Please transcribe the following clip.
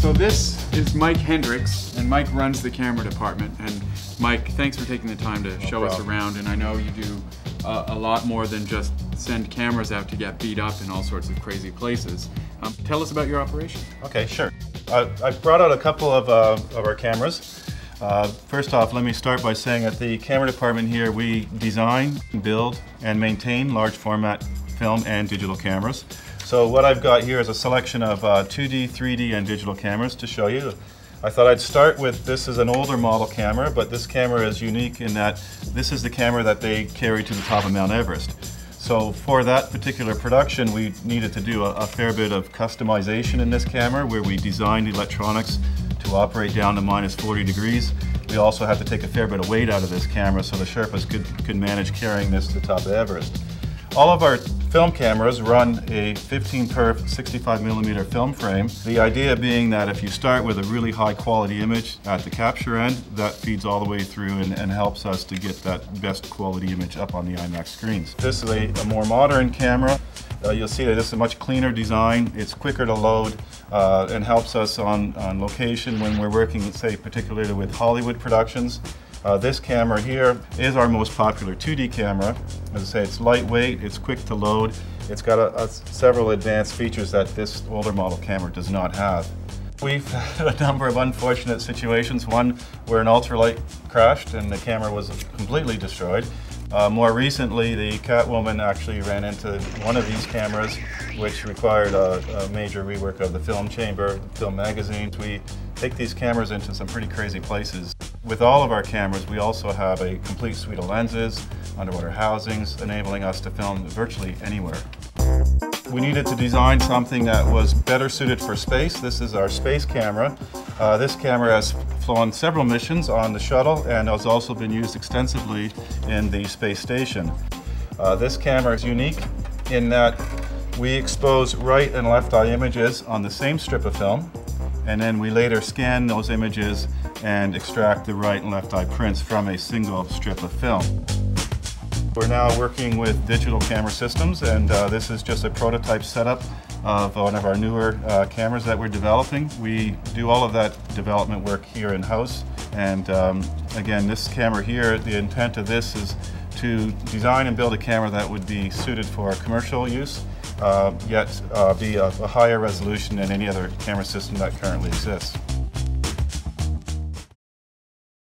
So this is Mike Hendricks, and Mike runs the camera department. And Mike, thanks for taking the time to show us around. And I know you do a lot more than just send cameras out to get beat up in all sorts of crazy places. Tell us about your operation. Okay, sure. I brought out a couple of our cameras. First off, let me start by saying at the camera department here, we design, build, and maintain large format film and digital cameras. So what I've got here is a selection of 2D, 3D, and digital cameras to show you. I thought I'd start with, this is an older model camera, but this camera is unique in that this is the camera that they carried to the top of Mount Everest. So for that particular production, we needed to do a fair bit of customization in this camera, where we designed the electronics to operate down to -40 degrees. We also had to take a fair bit of weight out of this camera so the Sherpas could manage carrying this to the top of Everest. All of our film cameras run a 15 perf 65mm film frame. The idea being that if you start with a really high quality image at the capture end, that feeds all the way through and helps us to get that best quality image up on the IMAX screens. This is a more modern camera. You'll see that this is a much cleaner design. It's quicker to load and helps us on location when we're working, say, particularly with Hollywood productions. This camera here is our most popular 2D camera. As I say, it's lightweight, it's quick to load. It's got several advanced features that this older model camera does not have. We've had a number of unfortunate situations. One where an ultralight crashed and the camera was completely destroyed. More recently, the Catwoman actually ran into one of these cameras, which required a major rework of the film chamber, film magazines. We take these cameras into some pretty crazy places. With all of our cameras, we also have a complete suite of lenses, underwater housings, enabling us to film virtually anywhere. We needed to design something that was better suited for space. This is our space camera. This camera has flown several missions on the shuttle and has also been used extensively in the space station. This camera is unique in that we expose right and left eye images on the same strip of film, and then we later scan those images and extract the right and left eye prints from a single strip of film. We're now working with digital camera systems, and this is just a prototype setup of one of our newer cameras that we're developing. We do all of that development work here in-house, and again, this camera here, the intent of this is to design and build a camera that would be suited for commercial use, yet be a higher resolution than any other camera system that currently exists.